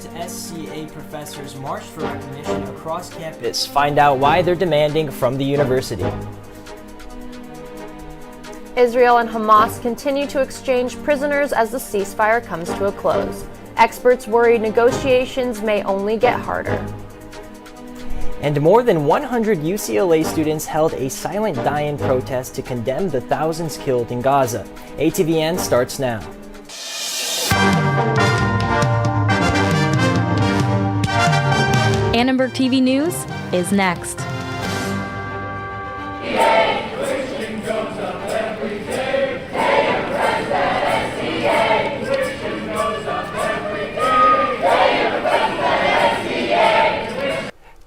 Adjunct SCA professors marched for recognition across campus. Find out why they're demanding from the university. Israel and Hamas continue to exchange prisoners as the ceasefire comes to a close. Experts worry negotiations may only get harder. And more than 100 UCLA students held a silent die-in protest to condemn the thousands killed in Gaza. ATVN starts now. Annenberg TV News is next.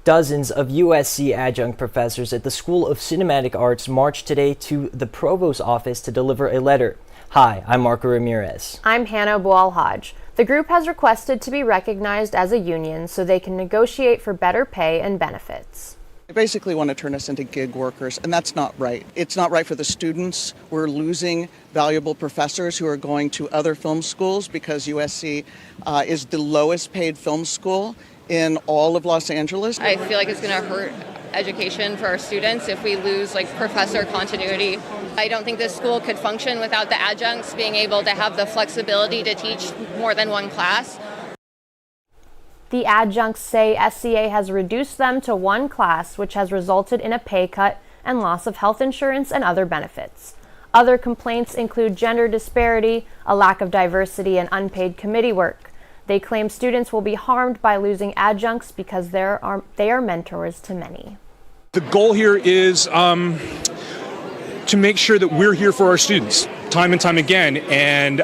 Dozens of USC adjunct professors at the School of Cinematic Arts marched today to the Provost office to deliver a letter. Hi, I'm Marco Ramirez. I'm Hannah Boal-Hodge. The group has requested to be recognized as a union so they can negotiate for better pay and benefits. They basically want to turn us into gig workers, and that's not right. It's not right for the students. We're losing valuable professors who are going to other film schools because USC is the lowest paid film school in all of Los Angeles. I feel like it's going to hurt education for our students if we lose professor continuity. I don't think this school could function without the adjuncts being able to have the flexibility to teach more than one class. The adjuncts say SCA has reduced them to one class, which has resulted in a pay cut and loss of health insurance and other benefits. Other complaints include gender disparity, a lack of diversity, and unpaid committee work. They claim students will be harmed by losing adjuncts because they are mentors to many. The goal here is to make sure that we're here for our students time and time again, and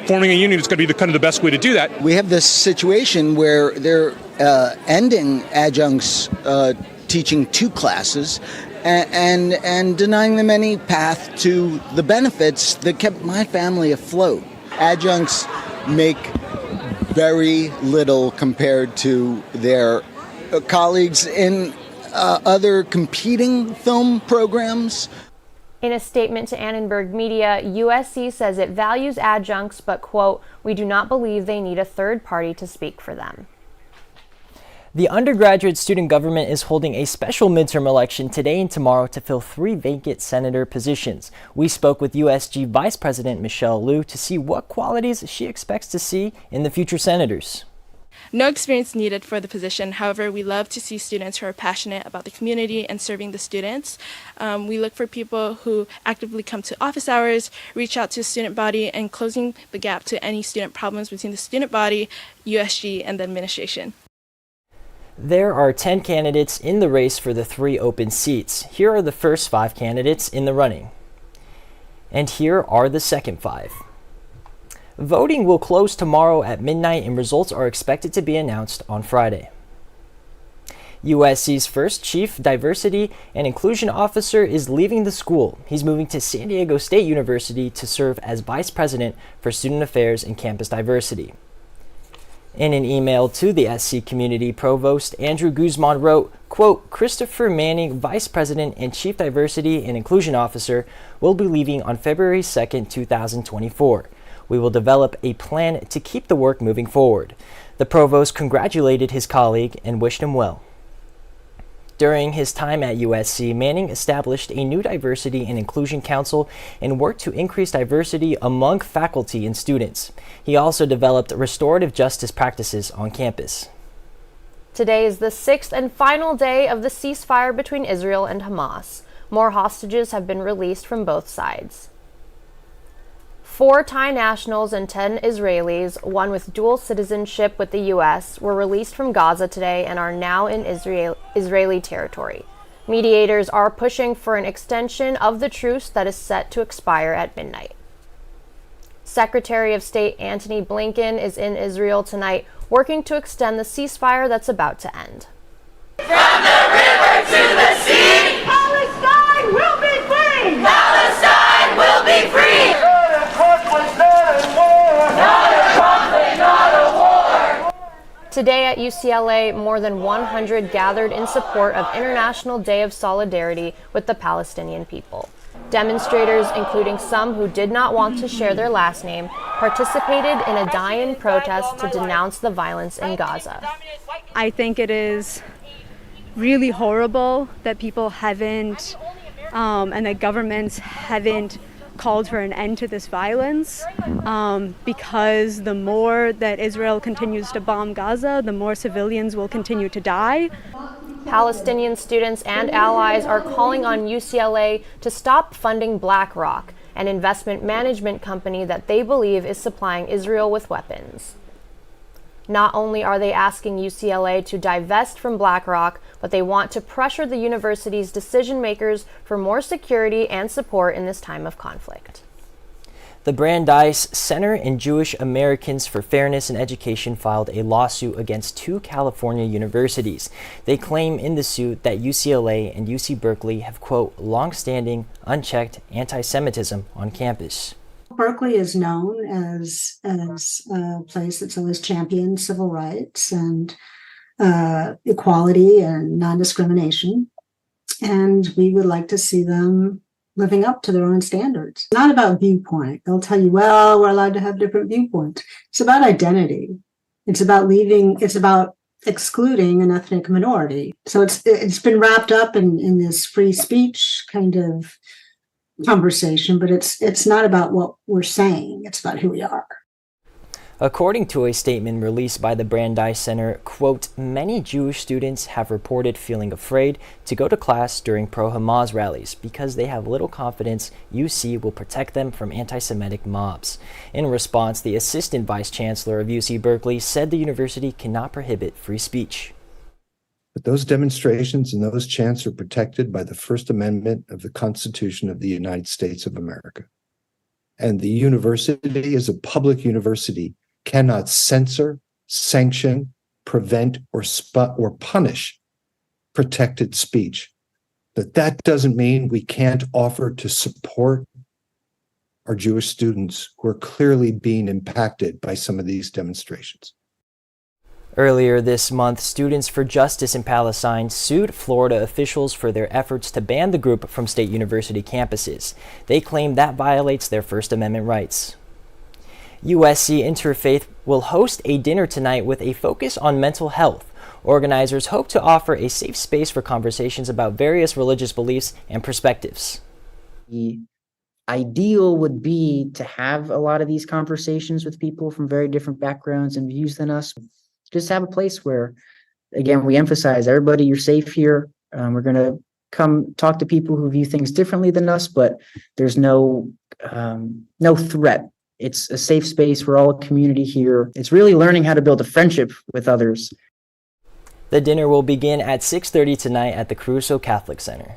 forming a union is going to be the best way to do that. We have this situation where they're ending adjuncts teaching two classes and denying them any path to the benefits that kept my family afloat. Adjuncts make very little compared to their colleagues in other competing film programs. In a statement to Annenberg Media, USC says it values adjuncts, but, quote, we do not believe they need a third party to speak for them. The undergraduate student government is holding a special midterm election today and tomorrow to fill 3 vacant senator positions. We spoke with USG Vice President Michelle Liu to see what qualities she expects to see in the future senators. No experience needed for the position. However, we love to see students who are passionate about the community and serving the students. We look for people who actively come to office hours, reach out to the student body, and closing the gap to any student problems between the student body, USG, and the administration. There are 10 candidates in the race for the 3 open seats. Here are the first 5 candidates in the running. And here are the second 5. Voting will close tomorrow at midnight and results are expected to be announced on Friday. USC's first Chief Diversity and Inclusion Officer is leaving the school. He's moving to San Diego State University to serve as Vice President for Student Affairs and Campus Diversity. In an email to the SC community, Provost Andrew Guzman wrote, quote, Christopher Manning, Vice President and Chief Diversity and Inclusion Officer, will be leaving on February 2nd, 2024. We will develop a plan to keep the work moving forward. The Provost congratulated his colleague and wished him well. During his time at USC, Manning established a new Diversity and Inclusion Council and worked to increase diversity among faculty and students. He also developed restorative justice practices on campus. Today is the 6th and final day of the ceasefire between Israel and Hamas. More hostages have been released from both sides. 4 Thai nationals and 10 Israelis, one with dual citizenship with the U.S., were released from Gaza today and are now in Israeli territory. Mediators are pushing for an extension of the truce that is set to expire at midnight. Secretary of State Antony Blinken is in Israel tonight, working to extend the ceasefire that's about to end. From the river to the sea, Palestine will be free! Palestine will be free! Today at UCLA, more than 100 gathered in support of International Day of Solidarity with the Palestinian people. Demonstrators, including some who did not want to share their last name, participated in a die-in protest to denounce the violence in Gaza. I think it is really horrible that people haven't, and that governments haven't called for an end to this violence, because the more that Israel continues to bomb Gaza, the more civilians will continue to die. Palestinian students and allies are calling on UCLA to stop funding BlackRock, an investment management company that they believe is supplying Israel with weapons. Not only are they asking UCLA to divest from BlackRock, but they want to pressure the university's decision makers for more security and support in this time of conflict. The Brandeis Center and Jewish Americans for Fairness in Education filed a lawsuit against 2 California universities. They claim in the suit that UCLA and UC Berkeley have, quote, long-standing, unchecked anti-Semitism on campus. Berkeley is known as a place that's always championed civil rights and equality and non-discrimination. And we would like to see them living up to their own standards. It's not about viewpoint. They'll tell you, well, we're allowed to have different viewpoints. It's about identity. It's about excluding an ethnic minority. So it's been wrapped up in this free speech kind of conversation, but it's not about what we're saying. It's about who we are. According to a statement released by the Brandeis Center, quote, many Jewish students have reported feeling afraid to go to class during pro-Hamas rallies because they have little confidence UC will protect them from anti-Semitic mobs. In response, the assistant vice chancellor of UC Berkeley said the university cannot prohibit free speech. But those demonstrations and those chants are protected by the First Amendment of the Constitution of the United States of America. And the university, as a public university, cannot censor, sanction, prevent, or punish protected speech. But that doesn't mean we can't offer to support our Jewish students who are clearly being impacted by some of these demonstrations. Earlier this month, Students for Justice in Palestine sued Florida officials for their efforts to ban the group from state university campuses. They claim that violates their First Amendment rights. USC Interfaith will host a dinner tonight with a focus on mental health. Organizers hope to offer a safe space for conversations about various religious beliefs and perspectives. The ideal would be to have a lot of these conversations with people from very different backgrounds and views than us. Just have a place where, again, we emphasize everybody, you're safe here. We're going to come talk to people who view things differently than us, but there's no threat. It's a safe space. We're all a community here. It's really learning how to build a friendship with others. The dinner will begin at 6:30 tonight at the Caruso Catholic Center.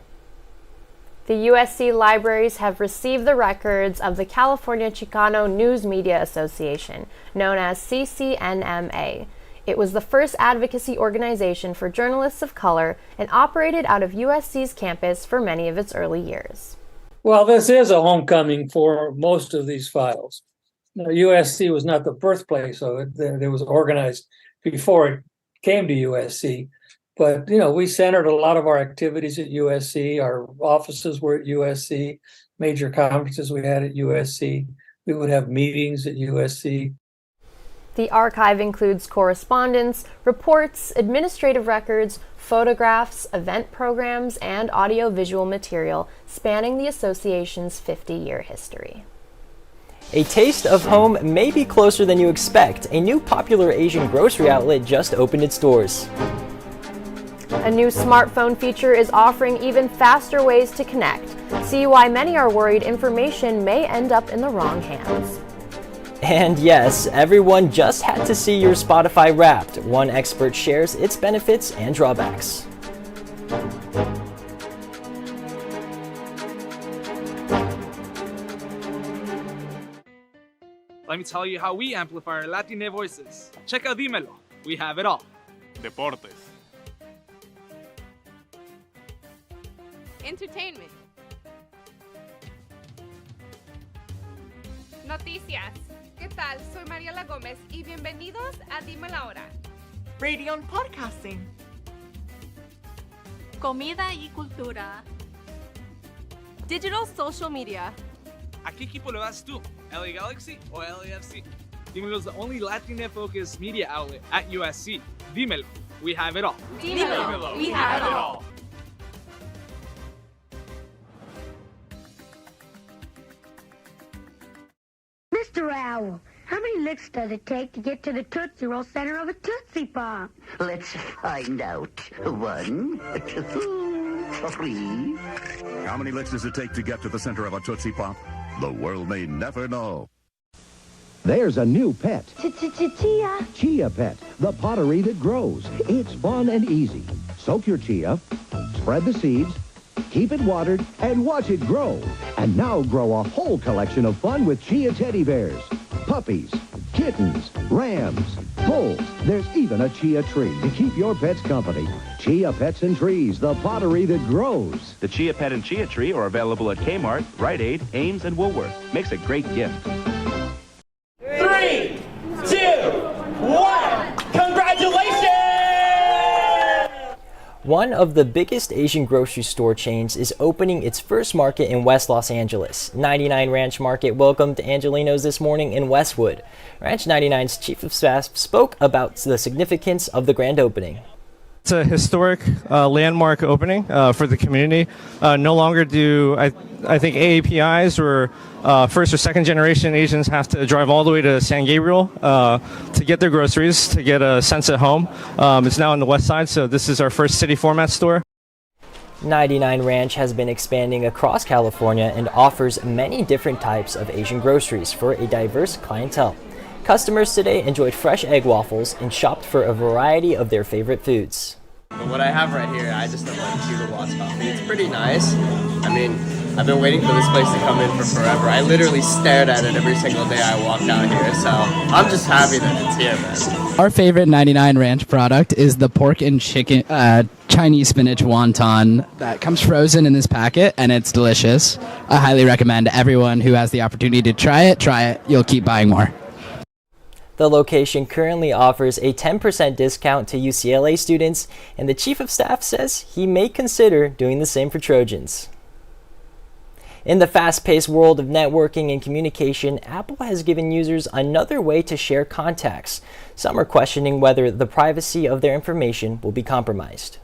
The USC libraries have received the records of the California Chicano News Media Association, known as CCNMA. It was the first advocacy organization for journalists of color and operated out of USC's campus for many of its early years. Well, this is a homecoming for most of these files. Now, USC was not the birthplace of it. It was organized before it came to USC. But, we centered a lot of our activities at USC. Our offices were at USC, major conferences we had at USC. We would have meetings at USC. The archive includes correspondence, reports, administrative records, photographs, event programs, and audio-visual material spanning the association's 50-year history. A taste of home may be closer than you expect. A new popular Asian grocery outlet just opened its doors. A new smartphone feature is offering even faster ways to connect. See why many are worried information may end up in the wrong hands. And yes, everyone just had to see your Spotify Wrapped. One expert shares its benefits and drawbacks. Let me tell you how we amplify our Latine voices. Check out Dímelo. We have it all. Deportes. Entertainment. Noticias. ¿Qué tal? Soy Mariela Gómez y bienvenidos a Dime la Hora. Radio and Podcasting. Comida y cultura. Digital social media. ¿A qué equipo le vas tú? LA Galaxy o LAFC? Dímelo is the only Latina-focused media outlet at USC. Dímelo, we have it all. Dímelo, we have it all. Mr. Owl, how many licks does it take to get to the Tootsie Roll center of a Tootsie Pop? Let's find out. 1, 2, 3. How many licks does it take to get to the center of a Tootsie Pop? The world may never know. There's a new pet. Chia. Chia Pet, the pottery that grows. It's fun and easy. Soak your chia, spread the seeds, keep it watered, and watch it grow. And now grow a whole collection of fun with Chia teddy bears, puppies, kittens, rams, bulls. There's even a chia tree to keep your pets company. Chia Pets and Trees, the pottery that grows. The Chia Pet and Chia Tree are available at Kmart, Rite Aid, Ames, and Woolworth. Makes a great gift. 3, 2, 1. Congratulations! One of the biggest Asian grocery store chains is opening its first market in West Los Angeles. 99 Ranch Market welcomed Angelinos this morning in Westwood. Ranch 99's chief of staff spoke about the significance of the grand opening. It's a historic landmark opening for the community. No longer do I think AAPIs or first or second generation Asians have to drive all the way to San Gabriel to get their groceries, to get a sense at home. It's now on the west side, so this is our first city format store. 99 Ranch has been expanding across California and offers many different types of Asian groceries for a diverse clientele. Customers today enjoyed fresh egg waffles and shopped for a variety of their favorite foods. But what I have right here, I just don't like Cuba Watts coffee. It's pretty nice. I mean, I've been waiting for this place to come in for forever. I literally stared at it every single day I walked out here, so I'm just happy that it's here, man. Our favorite 99 Ranch product is the pork and chicken Chinese spinach wonton that comes frozen in this packet, and it's delicious. I highly recommend everyone who has the opportunity to try it. You'll keep buying more. The location currently offers a 10% discount to UCLA students, and the chief of staff says he may consider doing the same for Trojans. In the fast-paced world of networking and communication, Apple has given users another way to share contacts. Some are questioning whether the privacy of their information will be compromised.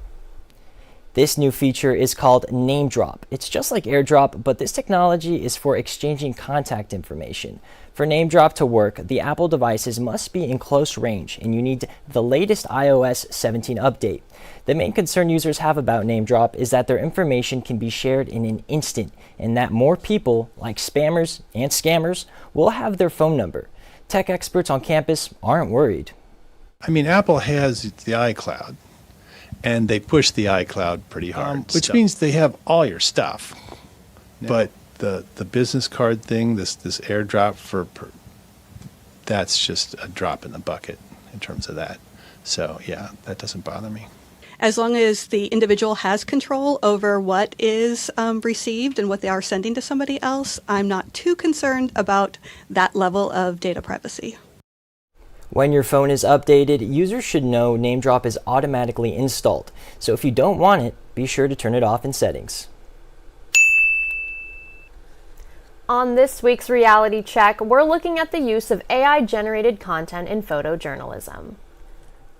This new feature is called Name Drop. It's just like AirDrop, but this technology is for exchanging contact information. For Name Drop to work, the Apple devices must be in close range, and you need the latest iOS 17 update. The main concern users have about Name Drop is that their information can be shared in an instant, and that more people, like spammers and scammers, will have their phone number. Tech experts on campus aren't worried. I mean, Apple has the iCloud, and they push the iCloud pretty hard, which means they have all your stuff. Yeah. But the business card thing, this AirDrop that's just a drop in the bucket in terms of that. So yeah, that doesn't bother me. As long as the individual has control over what is received and what they are sending to somebody else, I'm not too concerned about that level of data privacy. When your phone is updated, users should know Name Drop is automatically installed. So if you don't want it, be sure to turn it off in settings. On this week's reality check, we're looking at the use of AI-generated content in photojournalism.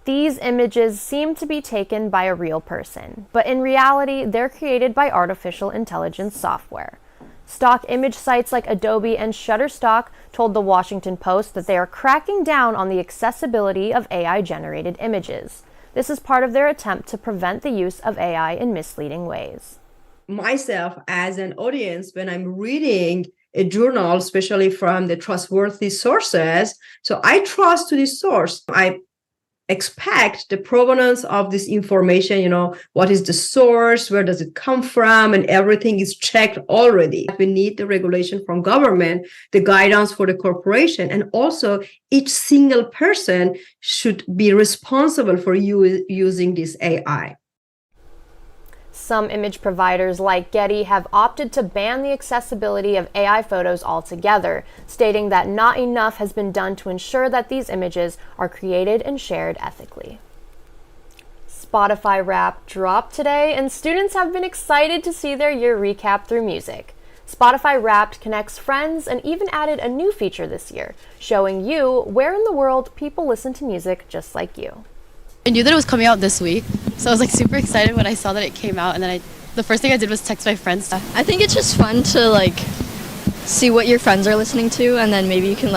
These images seem to be taken by a real person, but in reality, they're created by artificial intelligence software. Stock image sites like Adobe and Shutterstock told the Washington Post that they are cracking down on the accessibility of AI-generated images. This is part of their attempt to prevent the use of AI in misleading ways. Myself, as an audience, when I'm reading a journal, especially from the trustworthy sources, so I trust to this source. I expect the provenance of this information, what is the source, where does it come from, and everything is checked already. We need the regulation from government, the guidance for the corporation, and also each single person should be responsible for using this AI. Some image providers like Getty have opted to ban the accessibility of AI photos altogether, stating that not enough has been done to ensure that these images are created and shared ethically. Spotify Wrapped dropped today, and students have been excited to see their year recap through music. Spotify Wrapped connects friends and even added a new feature this year, showing you where in the world people listen to music just like you. I knew that it was coming out this week, so I was super excited when I saw that it came out, and then the first thing I did was text my friends. I think it's just fun to see what your friends are listening to, and then maybe you can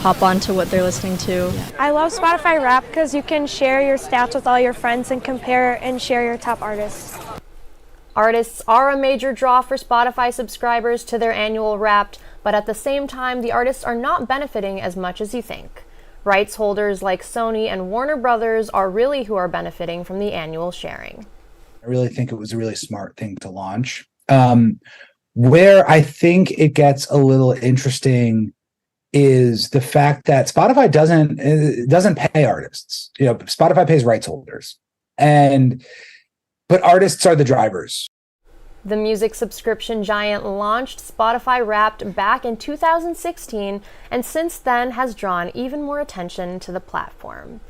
hop on to what they're listening to. I love Spotify Wrapped because you can share your stats with all your friends and compare and share your top artists. Artists are a major draw for Spotify subscribers to their annual Wrapped, but at the same time, the artists are not benefiting as much as you think. Rights holders like Sony and Warner Brothers are really who are benefiting from the annual sharing. I really think it was a really smart thing to launch. Where I think it gets a little interesting is the fact that Spotify doesn't pay artists. Spotify pays rights holders, but artists are the drivers. The music subscription giant launched Spotify Wrapped back in 2016, and since then has drawn even more attention to the platform.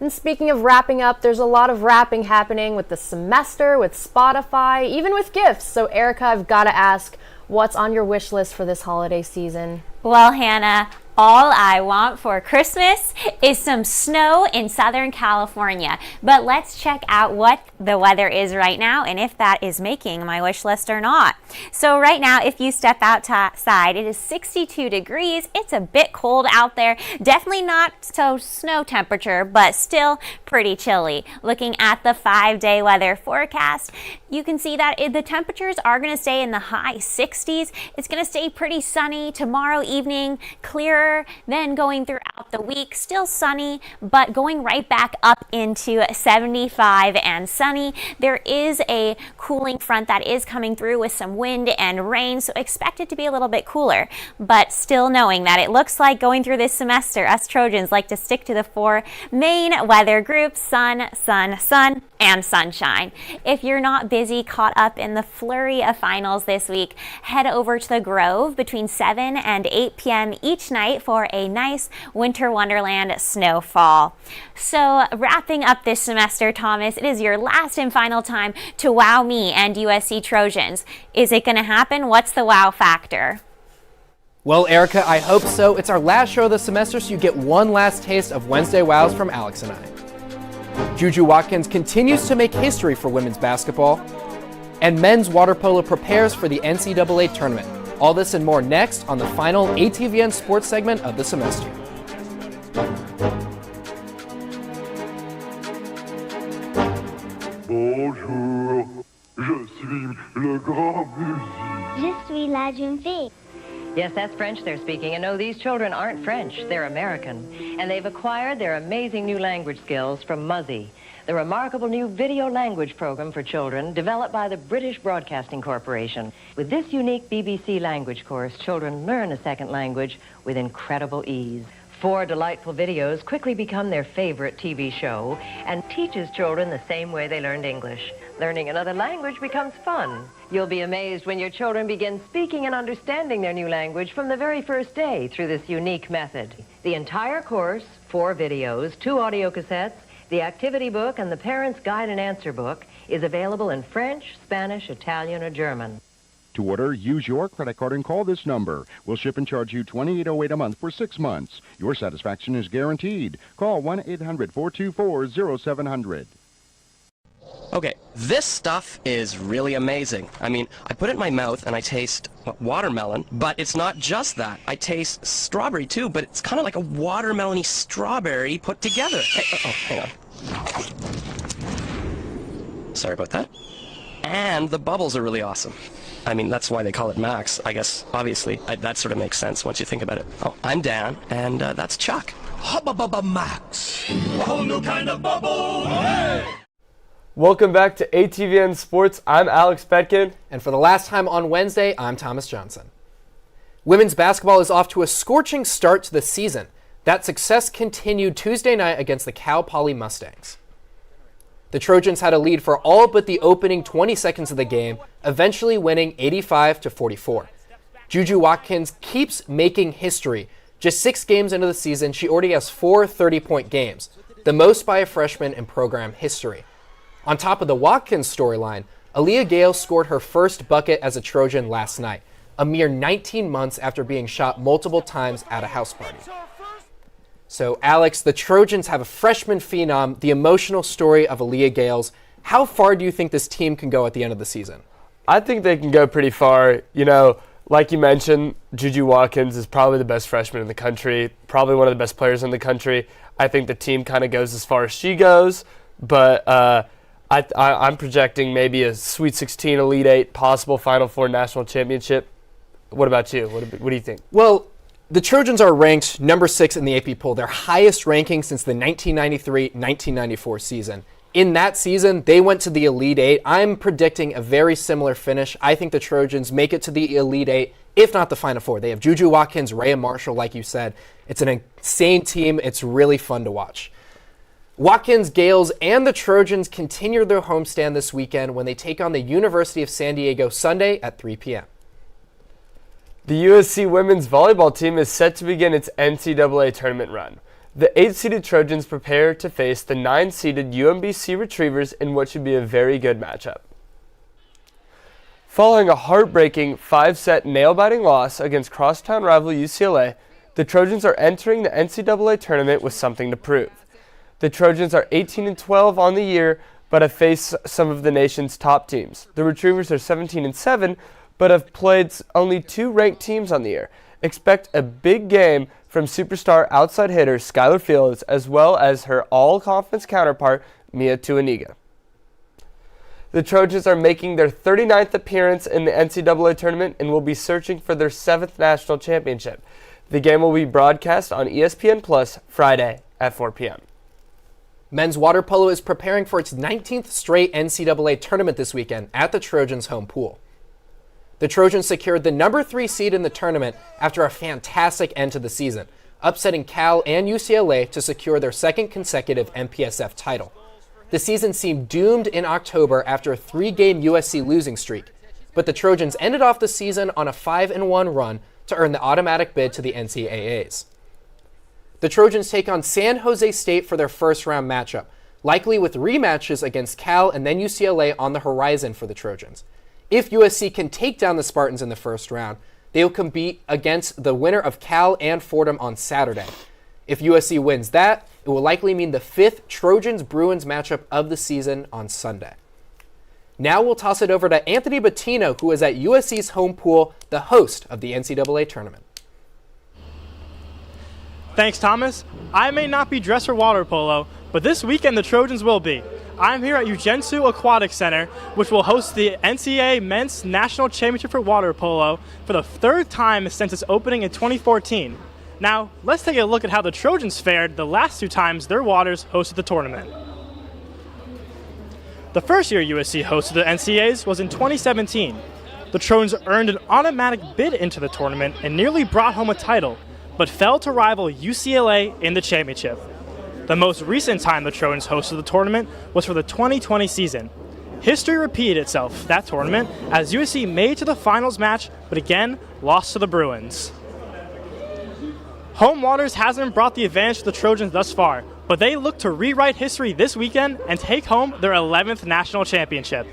And speaking of wrapping up, there's a lot of wrapping happening with the semester, with Spotify, even with gifts. So Erica, I've got to ask, what's on your wish list for this holiday season? Well, Hannah, all I want for Christmas is some snow in Southern California. But let's check out what the weather is right now and if that is making my wish list or not. So right now, if you step outside, it is 62 degrees. It's a bit cold out there. Definitely not so snow temperature, but still pretty chilly. Looking at the 5-day weather forecast, you can see that the temperatures are going to stay in the high 60s. It's going to stay pretty sunny tomorrow evening, clearer. Then going throughout the week, still sunny, but going right back up into 75 and sunny. There is a cooling front that is coming through with some wind and rain, so expect it to be a little bit cooler, but still knowing that it looks like going through this semester, us Trojans like to stick to the 4 main weather groups: sun, sun, sun, and sunshine. If you're not busy caught up in the flurry of finals this week, head over to the Grove between 7 and 8 p.m. each night for a nice winter wonderland snowfall. So wrapping up this semester, Thomas, it is your last and final time to wow me and USC Trojans. Is it going to happen? What's the wow factor? Well, Erica, I hope so. It's our last show of the semester, so you get one last taste of Wednesday Wows from Alex and I. Juju Watkins continues to make history for women's basketball, and men's water polo prepares for the NCAA tournament. All this and more next on the final ATVN sports segment of the semester. Bonjour, je suis le grand musée. Je suis la jeune fille. Yes, that's French they're speaking, and no, these children aren't French, they're American. And they've acquired their amazing new language skills from Muzzy, the remarkable new video language program for children developed by the British Broadcasting Corporation. With this unique BBC language course, children learn a second language with incredible ease. 4 delightful videos quickly become their favorite TV show and teaches children the same way they learned English. Learning another language becomes fun. You'll be amazed when your children begin speaking and understanding their new language from the very first day through this unique method. The entire course, 4 videos, 2 audio cassettes, the activity book, and the parent's guide and answer book is available in French, Spanish, Italian, or German. To order, use your credit card and call this number. We'll ship and charge you $28.08 a month for 6 months. Your satisfaction is guaranteed. Call 1-800-424-0700. Okay, this stuff is really amazing. I mean, I put it in my mouth and I taste watermelon, but it's not just that. I taste strawberry too, but it's kind of like a watermelon-y strawberry put together. Hey, hang on. Sorry about that. And the bubbles are really awesome. I mean, that's why they call it Max, I guess. Obviously, that sort of makes sense once you think about it. Oh, I'm Dan, and that's Chuck. Hubba Max, a whole new kind of bubble. Hey! Welcome back to ATVN Sports. I'm Alex Petkin. And for the last time on Wednesday, I'm Thomas Johnson. Women's basketball is off to a scorching start to the season. That success continued Tuesday night against the Cal Poly Mustangs. The Trojans had a lead for all but the opening 20 seconds of the game, eventually winning 85-44. Juju Watkins keeps making history. Just 6 games into the season, she already has 4 30-point games, the most by a freshman in program history. On top of the Watkins storyline, Aaliyah Gale scored her first bucket as a Trojan last night, a mere 19 months after being shot multiple times at a house party. So, Alex, the Trojans have a freshman phenom, the emotional story of Aaliyah Gale's. How far do you think this team can go at the end of the season? I think they can go pretty far. You know, like you mentioned, Juju Watkins is probably the best freshman in the country, probably one of the best players in the country. I think the team kind of goes as far as she goes, but I'm projecting maybe a Sweet 16, Elite 8, possible Final Four national championship. What about you? What do you think? Well, the Trojans are ranked number 6 in the AP poll, their highest ranking since the 1993-1994 season. In that season, they went to the Elite 8. I'm predicting a very similar finish. I think the Trojans make it to the Elite 8, if not the Final Four. They have Juju Watkins, Rhea Marshall, like you said. It's an insane team. It's really fun to watch. Watkins, Gales, and the Trojans continue their homestand this weekend when they take on the University of San Diego Sunday at 3 p.m. The USC women's volleyball team is set to begin its NCAA tournament run. The 8-seeded Trojans prepare to face the 9-seeded UMBC Retrievers in what should be a very good matchup. Following a heartbreaking 5-set nail-biting loss against crosstown rival UCLA, the Trojans are entering the NCAA tournament with something to prove. The Trojans are 18-12 on the year, but have faced some of the nation's top teams. The Retrievers are 17-7, but have played only 2 ranked teams on the year. Expect a big game from superstar outside hitter Skylar Fields, as well as her all-conference counterpart, Mia Tuaniga. The Trojans are making their 39th appearance in the NCAA tournament and will be searching for their 7th national championship. The game will be broadcast on ESPN Plus Friday at 4 p.m. Men's water polo is preparing for its 19th straight NCAA tournament this weekend at the Trojans' home pool. The Trojans secured the number 3 seed in the tournament after a fantastic end to the season, upsetting Cal and UCLA to secure their 2nd consecutive MPSF title. The season seemed doomed in October after a 3-game USC losing streak, but the Trojans ended off the season on a 5-1 run to earn the automatic bid to the NCAAs. The Trojans take on San Jose State for their first-round matchup, likely with rematches against Cal and then UCLA on the horizon for the Trojans. If USC can take down the Spartans in the first round, they will compete against the winner of Cal and Fordham on Saturday. If USC wins that, it will likely mean the 5th Trojans-Bruins matchup of the season on Sunday. Now we'll toss it over to Anthony Bettino, who is at USC's home pool, the host of the NCAA tournament. Thanks, Thomas. I may not be dressed for water polo, but this weekend the Trojans will be. I'm here at Ujinsu Aquatic Center, which will host the NCAA Men's National Championship for Water Polo for the 3rd time since its opening in 2014. Now, let's take a look at how the Trojans fared the last 2 times their waters hosted the tournament. The first year USC hosted the NCAAs was in 2017. The Trojans earned an automatic bid into the tournament and nearly brought home a title, but fell to rival UCLA in the championship. The most recent time the Trojans hosted the tournament was for the 2020 season. History repeated itself that tournament as USC made it to the finals match, but again lost to the Bruins. Home waters hasn't brought the advantage to the Trojans thus far, but they look to rewrite history this weekend and take home their 11th national championship.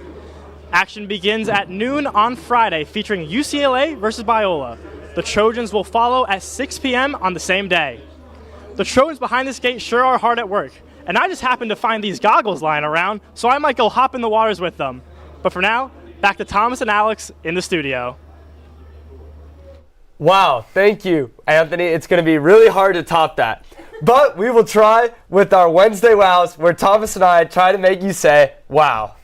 Action begins at noon on Friday, featuring UCLA versus Biola. The Trojans will follow at 6 p.m. on the same day. The Trojans behind this gate sure are hard at work, and I just happened to find these goggles lying around, so I might go hop in the waters with them. But for now, back to Thomas and Alex in the studio. Wow, thank you, Anthony. It's going to be really hard to top that. But we will try with our Wednesday Wows, where Thomas and I try to make you say, wow.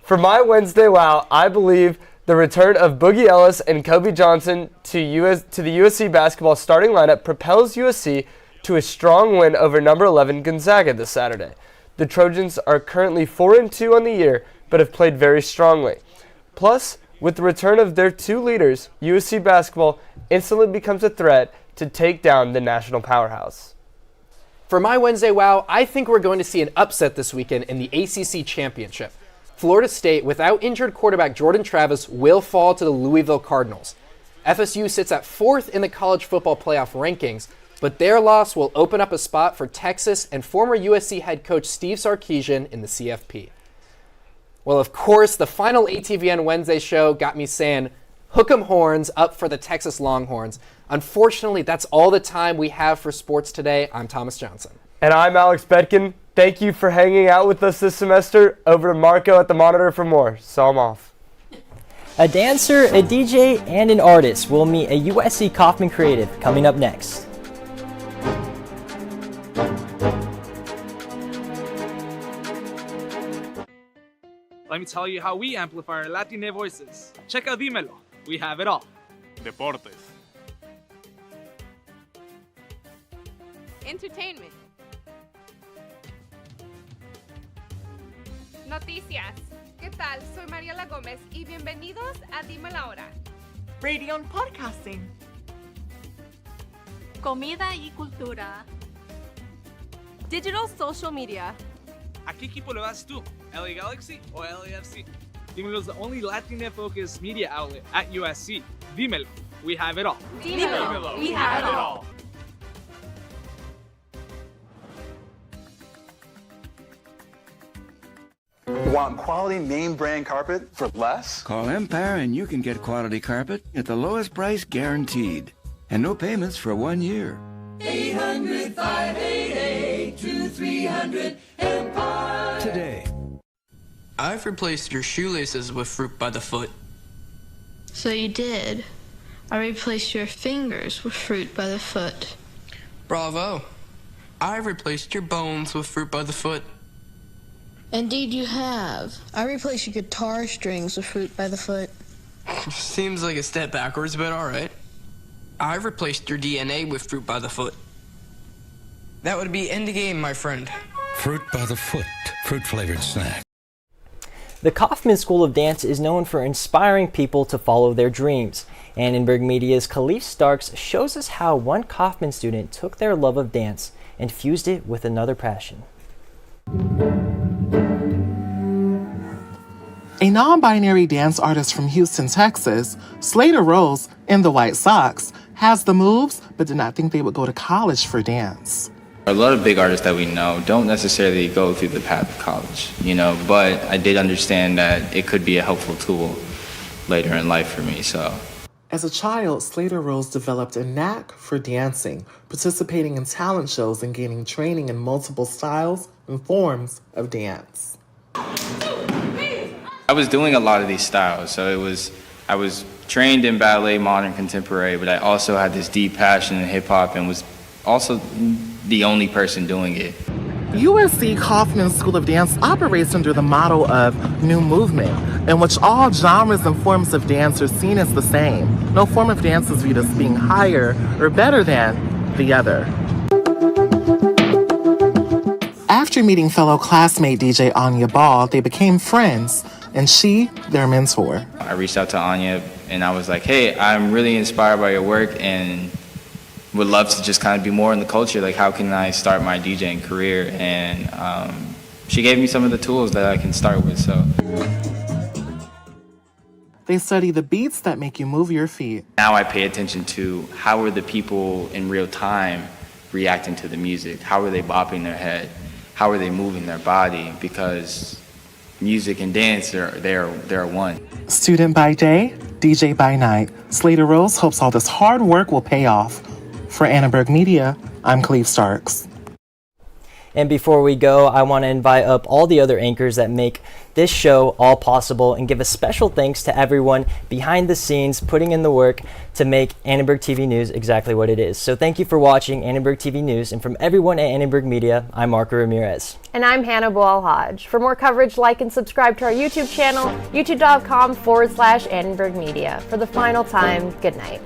For my Wednesday Wow, I believe the return of Boogie Ellis and Kobe Johnson to the USC basketball starting lineup propels USC to a strong win over number 11 Gonzaga this Saturday. The Trojans are currently 4-2 on the year, but have played very strongly. Plus, with the return of their 2 leaders, USC basketball instantly becomes a threat to take down the national powerhouse. For my Wednesday Wow, I think we're going to see an upset this weekend in the ACC Championship. Florida State, without injured quarterback Jordan Travis, will fall to the Louisville Cardinals. FSU sits at 4th in the college football playoff rankings, but their loss will open up a spot for Texas and former USC head coach Steve Sarkisian in the CFP. Well, of course, the final ATVN Wednesday show got me saying, hook 'em horns up for the Texas Longhorns. Unfortunately, that's all the time we have for sports today. I'm Thomas Johnson. And I'm Alex Betkin. Thank you for hanging out with us this semester. Over to Marco at the monitor for more. So I'm off. A dancer, a DJ, and an artist will meet a USC Kaufman creative coming up next. Let me tell you how we amplify our Latina voices. Check out Dímelo. We have it all. Deportes. Entertainment. Noticias. ¿Qué tal? Soy Mariela Gómez y bienvenidos a Dímelo Ahora. Radio and podcasting. Comida y cultura. Digital social media. ¿A qué equipo le vas tú? LA Galaxy o LAFC? Dímelo is the only Latina-focused media outlet at USC. Dímelo. We have it all. Dímelo. We have it all. Want quality name brand carpet for less? Call Empire and you can get quality carpet at the lowest price guaranteed. And no payments for 1 year. 800-588-2300 Empire. Today. I've replaced your shoelaces with fruit by the foot. So you did. I replaced your fingers with fruit by the foot. Bravo. I've replaced your bones with fruit by the foot. Indeed you have. I replaced your guitar strings with fruit by the foot. Seems like a step backwards, but alright. I've replaced your DNA with fruit by the foot. That would be end game, my friend. Fruit by the foot. Fruit-flavored snack. The Kaufman School of Dance is known for inspiring people to follow their dreams. Annenberg Media's Khalif Starks shows us how one Kaufman student took their love of dance and fused it with another passion. A non-binary dance artist from Houston, Texas, Slater Rose, in the White Sox, has the moves, but did not think they would go to college for dance. A lot of big artists that we know don't necessarily go through the path of college, but I did understand that it could be a helpful tool later in life for me, so. As a child, Slater Rose developed a knack for dancing, participating in talent shows and gaining training in multiple styles and forms of dance. I was doing a lot of these styles, so I was trained in ballet, modern, contemporary, but I also had this deep passion in hip-hop and was also the only person doing it. USC Kaufman School of Dance operates under the motto of New Movement, in which all genres and forms of dance are seen as the same. No form of dance is viewed as being higher or better than the other. After meeting fellow classmate DJ Anya Ball, they became friends, and she, their mentor. I reached out to Anya and I was like, hey, I'm really inspired by your work and would love to just kind of be more in the culture. Like, how can I start my DJing career? And she gave me some of the tools that I can start with, so. They study the beats that make you move your feet. Now I pay attention to how are the people in real time reacting to the music? How are they bopping their head? How are they moving their body? Because music and dance, they're one. Student by day, DJ by night. Slater Rose hopes all this hard work will pay off. For Annenberg Media, I'm Khalif Starks. And before we go, I want to invite up all the other anchors that make this show all possible and give a special thanks to everyone behind the scenes putting in the work to make Annenberg TV News exactly what it is. So thank you for watching Annenberg TV News, and from everyone at Annenberg Media, I'm Marco Ramirez. And I'm Hannah Boal-Hodge. For more coverage, like and subscribe to our YouTube channel, youtube.com/Annenberg Media. For the final time, good night.